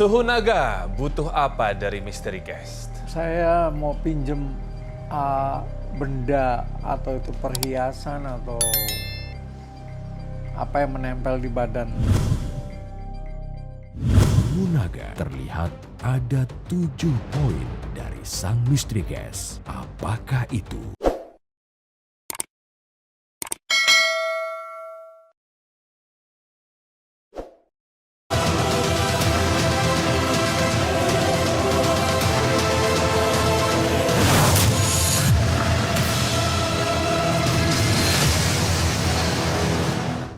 Suhu Naga butuh apa dari Mystery Guest? Saya mau pinjem benda atau itu perhiasan atau apa yang menempel di badan. Suhu Naga terlihat ada 7 poin dari sang Mystery Guest. Apakah itu?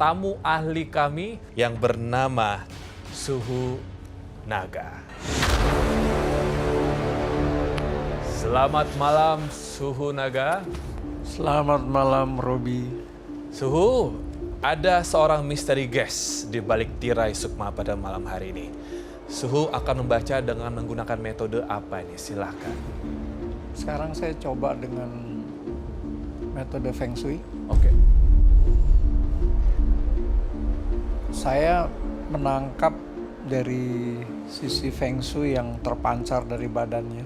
Tamu ahli kami yang bernama Suhu Naga. Selamat malam Suhu Naga. Selamat malam Robi. Suhu, ada seorang misteri guest di balik tirai Sukma pada malam hari ini. Suhu akan membaca dengan menggunakan metode apa ini? Silakan. Sekarang saya coba dengan metode Feng Shui. Oke. Saya menangkap dari sisi Feng Shui yang terpancar dari badannya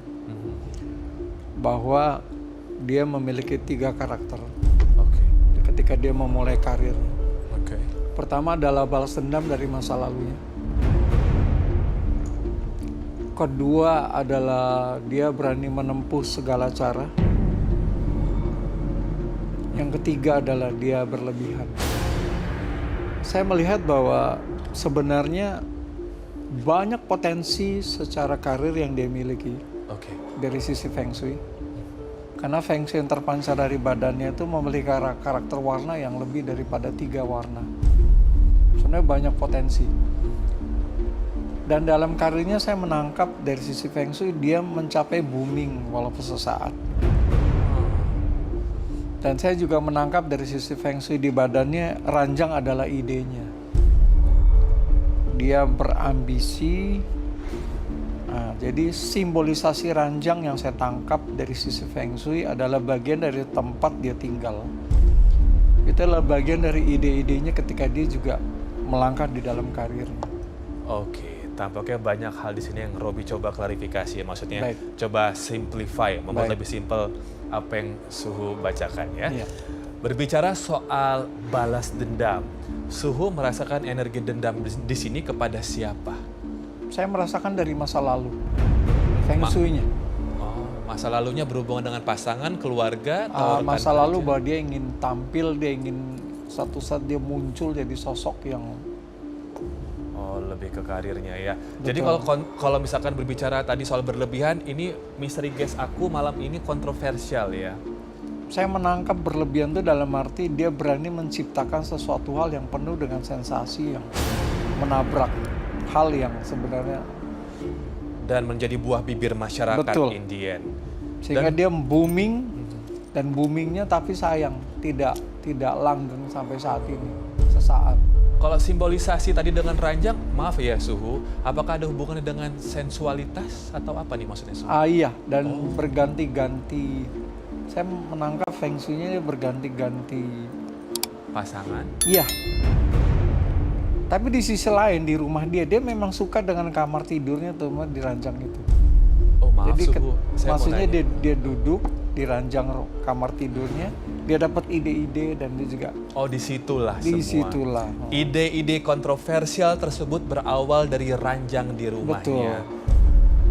bahwa dia memiliki 3 karakter Oke. ketika dia memulai karirnya. Oke. Pertama adalah balas dendam dari masa lalunya. Kedua adalah dia berani menempuh segala cara. Yang ketiga adalah dia berlebihan. Saya melihat bahwa sebenarnya banyak potensi secara karir yang dia miliki Oke. dari sisi Feng Shui. Karena Feng Shui yang terpancar dari badannya itu memiliki karakter warna yang lebih daripada 3 warna. Sebenarnya banyak potensi. Dan dalam karirnya saya menangkap dari sisi Feng Shui dia mencapai booming walaupun sesaat. Dan saya juga menangkap dari sisi Feng Shui di badannya, ranjang adalah idenya. Dia berambisi. Nah, jadi simbolisasi ranjang yang saya tangkap dari sisi Feng Shui adalah bagian dari tempat dia tinggal. Itu adalah bagian dari ide-idenya ketika dia juga melangkah di dalam karirnya. Oke, tampaknya banyak hal di sini yang Robi coba klarifikasi ya. Maksudnya Baik. coba simplify, membuat Baik. lebih simpel apa yang Suhu bacakan ya. Iya. Berbicara soal balas dendam, Suhu merasakan energi dendam di sini kepada siapa? Saya merasakan dari masa lalu, Feng Shui-nya. Oh, masa lalunya berhubungan dengan pasangan, keluarga, atau rekan Masa lalu kerja? bahwa dia ingin tampil, dia ingin satu saat dia muncul jadi sosok yang Oh, lebih ke karirnya ya. Betul. Jadi kalau misalkan berbicara tadi soal berlebihan, ini misteri guest aku malam ini kontroversial ya. saya menangkap berlebihan itu dalam arti dia berani menciptakan sesuatu hal yang penuh dengan sensasi yang menabrak hal yang sebenarnya, Dan menjadi buah bibir masyarakat Betul. Indian. sehingga dia booming dan boomingnya tapi sayang tidak langgeng sampai saat ini sesaat. Kalau simbolisasi tadi dengan ranjang, maaf ya Suhu, apakah ada hubungannya dengan sensualitas atau apa nih maksudnya Suhu? Iya, dan berganti-ganti. Saya menangkap Feng Shui-nya dia berganti-ganti. Pasangan? Iya. Tapi di sisi lain di rumah dia memang suka dengan kamar tidurnya tuh di ranjang itu. Oh maaf Jadi Suhu, saya maksudnya mau nanya. dia duduk di ranjang kamar tidurnya, dia dapat ide-ide dan dia juga Oh disitulah di semua. situlah. Ide-ide kontroversial tersebut berawal dari ranjang di rumahnya. Betul.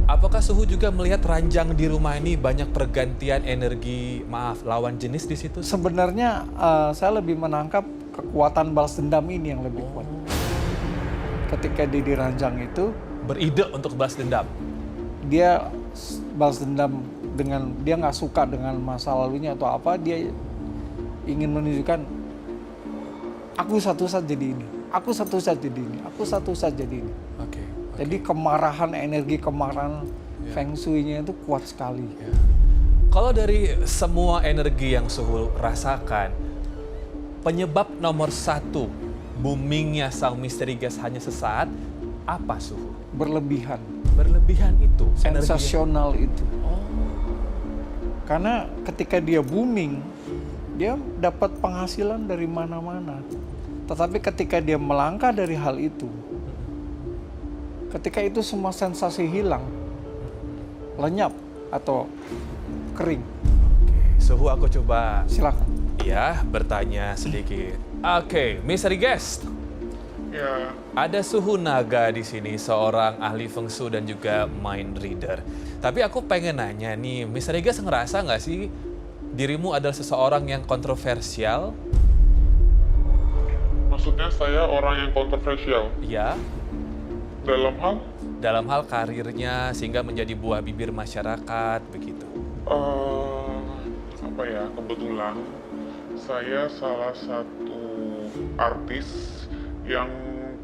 Apakah Suhu juga melihat ranjang di rumah ini banyak pergantian energi, lawan jenis di situ? Sebenarnya saya lebih menangkap kekuatan balas dendam ini yang lebih kuat. Ketika dia di ranjang itu, Beride untuk balas dendam. dia balas dendam dengan dia nggak suka dengan masa lalunya atau apa, dia ingin menunjukkan aku satu saat jadi ini, aku satu saat jadi ini, aku satu saat jadi ini. Oke. Jadi kemarahan, energi kemarahan Feng Shui-nya itu kuat sekali. Kalau dari semua energi yang Suhu rasakan, penyebab nomor 1 boomingnya sang misteri guest hanya sesaat, apa Suhu? Berlebihan, Berlebihan itu, energinya. sensasional itu. Oh, Karena ketika dia booming, dia dapat penghasilan dari mana-mana. Tetapi ketika dia melangkah dari hal itu, Ketika itu semua sensasi hilang, lenyap atau kering, Suhu aku coba silakan. ya bertanya sedikit. Oke, mystery guest. Ya, Ada suhu naga di sini, seorang ahli feng shui dan juga mind reader. Tapi aku pengen nanya nih, mystery guest ngerasa nggak sih dirimu adalah seseorang yang kontroversial? maksudnya saya orang yang kontroversial Ya, dalam hal dalam hal karirnya sehingga menjadi buah bibir masyarakat begitu. apa ya, kebetulan saya salah satu artis yang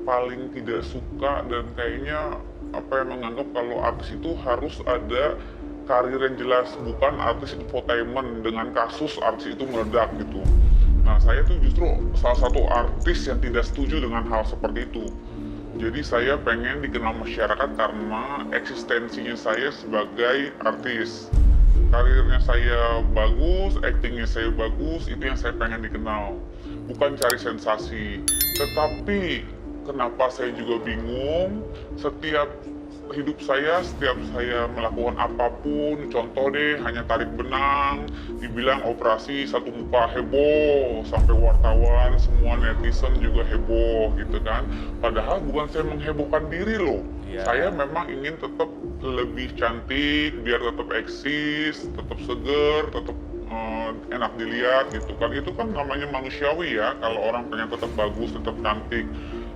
paling tidak suka dan kayaknya menganggap kalau artis itu harus ada karir yang jelas, bukan artis infotainment dengan kasus artis itu meledak gitu. Nah, saya tuh justru salah satu artis yang tidak setuju dengan hal seperti itu. Jadi saya pengen dikenal masyarakat karena eksistensinya saya sebagai artis. Karirnya saya bagus, aktingnya saya bagus, itu yang saya pengen dikenal. Bukan cari sensasi. Tetapi kenapa saya juga bingung, setiap hidup saya, setiap saya melakukan apapun, contoh deh, hanya tarik benang, dibilang operasi satu muka heboh, sampai wartawan, semua netizen juga heboh gitu kan. Padahal bukan saya menghebohkan diri loh. Iya. Saya memang ingin tetap lebih cantik, biar tetap eksis, tetap seger, tetap enak dilihat gitu kan. Itu kan namanya manusiawi ya, kalau orang pengen tetap bagus, tetap cantik.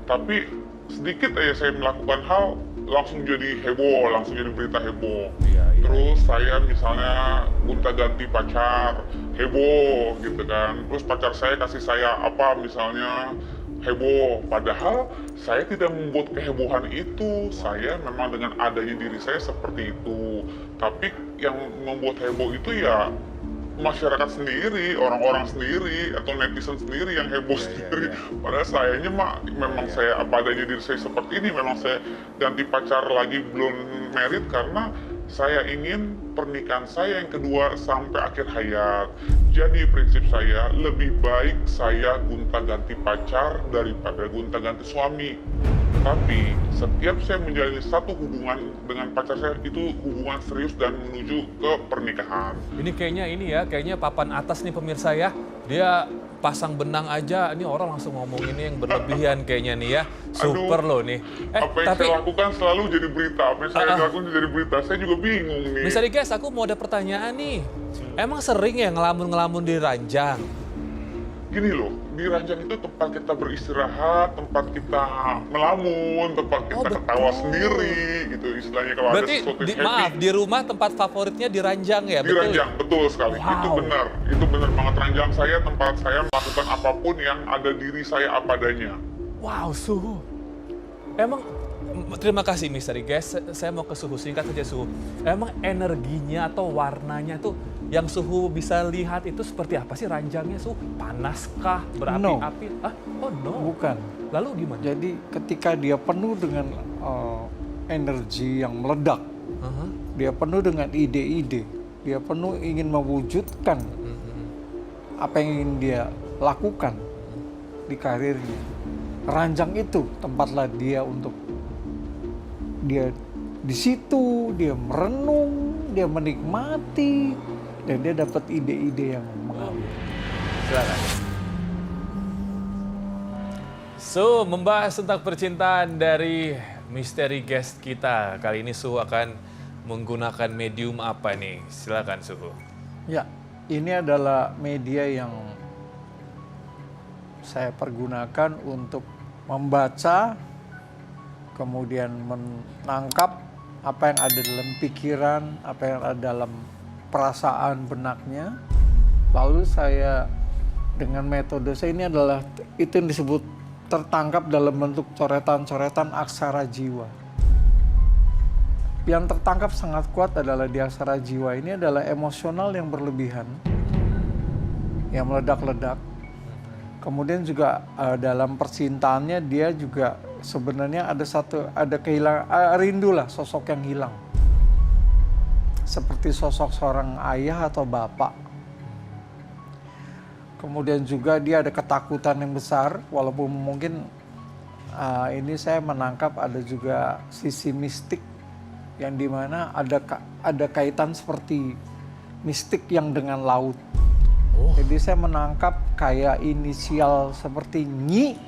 Tapi sedikit aja saya melakukan hal, langsung jadi heboh, langsung jadi berita heboh. Iya. Terus saya misalnya gonta-ganti pacar, heboh gitu kan. Terus pacar saya kasih saya apa misalnya, heboh. Padahal saya tidak membuat kehebohan itu. Saya memang dengan adanya diri saya seperti itu. Tapi yang membuat heboh itu ya masyarakat sendiri, orang-orang sendiri, atau netizen sendiri yang heboh sendiri. Padahal sayanya memang saya apa adanya diri saya seperti ini. Memang saya ganti pacar lagi belum married karena saya ingin pernikahan saya yang kedua sampai akhir hayat. Jadi prinsip saya, lebih baik saya gonta-ganti pacar daripada gonta-ganti suami. Tapi setiap saya menjalani satu hubungan dengan pacar saya, itu hubungan serius dan menuju ke pernikahan. Ini kayaknya papan atas nih pemirsa ya. Dia pasang benang aja, ini orang langsung ngomong ini yang berlebihan kayaknya nih ya. Super loh nih. Apa yang saya lakukan selalu jadi berita, apa yang saya lakukan jadi berita, saya juga bingung nih. Misalnya guys, aku mau ada pertanyaan nih. Emang sering ya ngelamun-ngelamun di ranjang? Gini loh, di ranjang itu tempat kita beristirahat, tempat kita melamun, tempat kita ketawa sendiri gitu istilahnya kalau Berarti ada sesuatu yang happy. maaf, di rumah tempat favoritnya di ranjang ya? Di Betul? ranjang, betul sekali. Itu benar banget. Ranjang saya, tempat saya melakukan apapun yang ada diri saya apa adanya. Wow, Suhu. Emang, terima kasih Misteri Guys. Saya mau ke Suhu, singkat saja Suhu. Emang energinya atau warnanya tuh yang Suhu bisa lihat itu seperti apa sih ranjangnya Suhu? Panaskah? Berapi-api? Oh no. Bukan. Lalu gimana? Jadi ketika dia penuh dengan energi yang meledak, dia penuh dengan ide-ide, dia penuh ingin mewujudkan apa yang ingin dia lakukan di karirnya. Ranjang itu tempatlah dia untuk dia di situ, dia merenung, dia menikmati, dan dia dapat ide-ide yang mengalir. Silakan. So, membahas tentang percintaan dari misteri guest kita. Kali ini Suhu akan menggunakan medium apa nih? Silakan Suhu. Ya, ini adalah media yang saya pergunakan untuk membaca, kemudian menangkap apa yang ada dalam pikiran, apa yang ada dalam perasaan benaknya. Lalu saya dengan metode saya ini adalah itu yang disebut tertangkap dalam bentuk coretan-coretan aksara jiwa. Yang tertangkap sangat kuat adalah di aksara jiwa ini adalah emosional yang berlebihan, yang meledak-ledak. Kemudian juga dalam percintaannya dia juga sebenarnya ada kehilangan, rindu lah sosok yang hilang. Seperti sosok seorang ayah atau bapak. Kemudian juga dia ada ketakutan yang besar, walaupun mungkin ini saya menangkap ada juga sisi mistik yang dimana ada kaitan seperti mistik yang dengan laut. Jadi saya menangkap kayak inisial seperti Nyi,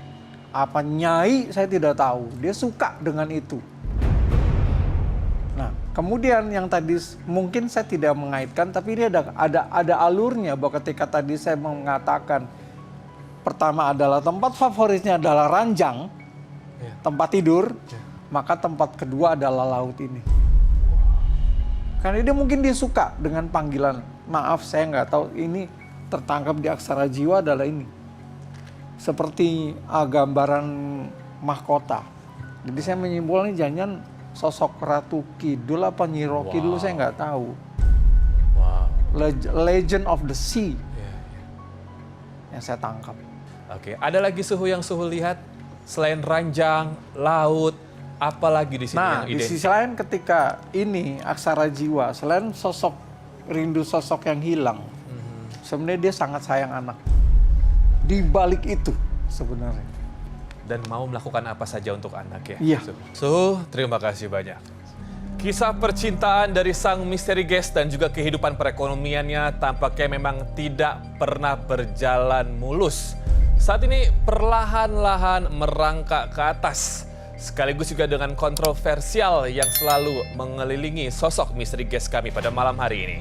apa Nyai, saya tidak tahu. Dia suka dengan itu. Nah, kemudian yang tadi mungkin saya tidak mengaitkan, tapi ini ada alurnya bahwa ketika tadi saya mengatakan pertama adalah tempat favoritnya adalah ranjang, tempat tidur, maka tempat kedua adalah laut ini. Karena dia mungkin dia suka dengan panggilan, maaf saya nggak tahu ini tertangkap di aksara jiwa adalah ini. Seperti gambaran mahkota. Jadi saya menyimpulkan jangan sosok Ratu Kidul apa Nyi Ro Kidul, saya nggak tahu. Legend of the Sea yang saya tangkap. Oke, ada lagi suhu yang suhu lihat selain ranjang, laut, apalagi di sini Nah, yang di sisi lain ketika ini aksara jiwa, selain sosok rindu sosok yang hilang, sebenarnya dia sangat sayang anak. Di balik itu sebenarnya. Dan mau melakukan apa saja untuk anak ya. Iya. Suhu, terima kasih banyak. Kisah percintaan dari sang misteri guest dan juga kehidupan perekonomiannya tampaknya memang tidak pernah berjalan mulus. Saat ini perlahan-lahan merangkak ke atas. Sekaligus juga dengan kontroversial yang selalu mengelilingi sosok misteri guest kami pada malam hari ini.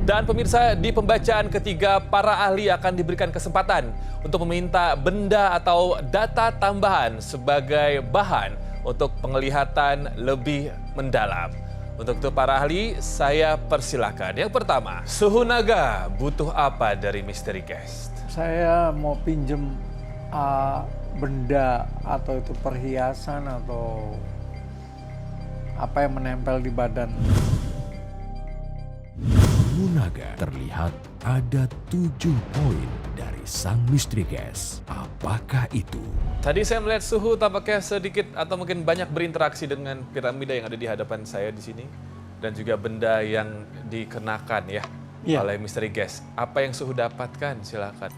Dan pemirsa, di pembacaan ketiga, para ahli akan diberikan kesempatan untuk meminta benda atau data tambahan sebagai bahan untuk penglihatan lebih mendalam. Untuk itu para ahli, saya persilakan. Yang pertama, suhu naga butuh apa dari misteri guest? Saya mau pinjem benda atau itu perhiasan atau apa yang menempel di badan. Suhu naga terlihat ada 7 poin dari sang misteri guest. Apakah itu? Tadi saya melihat suhu tampaknya sedikit atau mungkin banyak berinteraksi dengan piramida yang ada di hadapan saya di sini. Dan juga benda yang dikenakan ya oleh misteri guest. Apa yang suhu dapatkan? Silakan.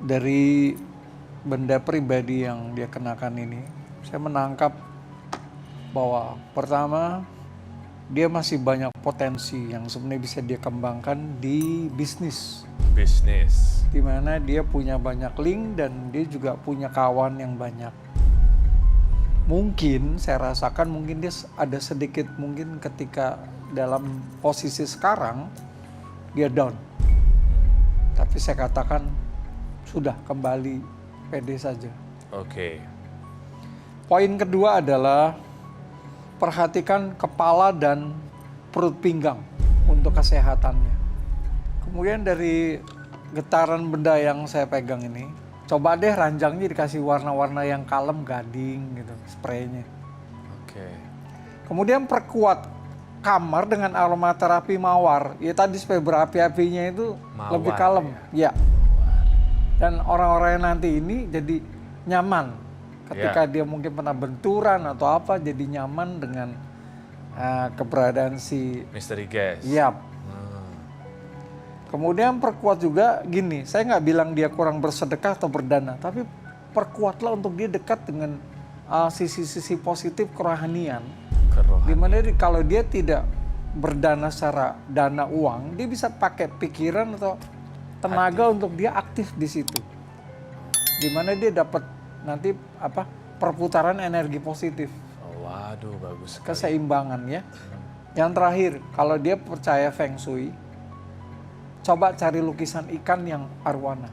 Dari benda pribadi yang dia kenakan ini, saya menangkap bahwa pertama, dia masih banyak potensi yang sebenarnya bisa dia kembangkan di bisnis. Bisnis. Di mana dia punya banyak link dan dia juga punya kawan yang banyak. Mungkin saya rasakan mungkin dia ada sedikit mungkin ketika dalam posisi sekarang dia down. Tapi saya katakan sudah kembali pede saja. Oke. Poin kedua adalah perhatikan kepala dan perut pinggang untuk kesehatannya. Kemudian dari getaran benda yang saya pegang ini, coba deh ranjangnya dikasih warna-warna yang kalem, gading gitu, spraynya. Oke. Kemudian perkuat kamar dengan aromaterapi mawar. Ya tadi supaya berapi-apinya itu Mawar, lebih kalem. Ya. Dan orang-orang yang nanti ini jadi nyaman. Ketika dia mungkin pernah benturan atau apa, jadi nyaman dengan keberadaan si Misteri guest. Yap. Kemudian perkuat juga gini, saya nggak bilang dia kurang bersedekah atau berdana, tapi perkuatlah untuk dia dekat dengan sisi-sisi positif kerohanian. Dimana kalau dia tidak berdana secara dana uang, dia bisa pakai pikiran atau tenaga untuk dia aktif di situ. Dimana dia dapat nanti perputaran energi positif. Oh, waduh, bagus sekali. Keseimbangan ya. Yang terakhir, kalau dia percaya Feng Shui, coba cari lukisan ikan yang arwana.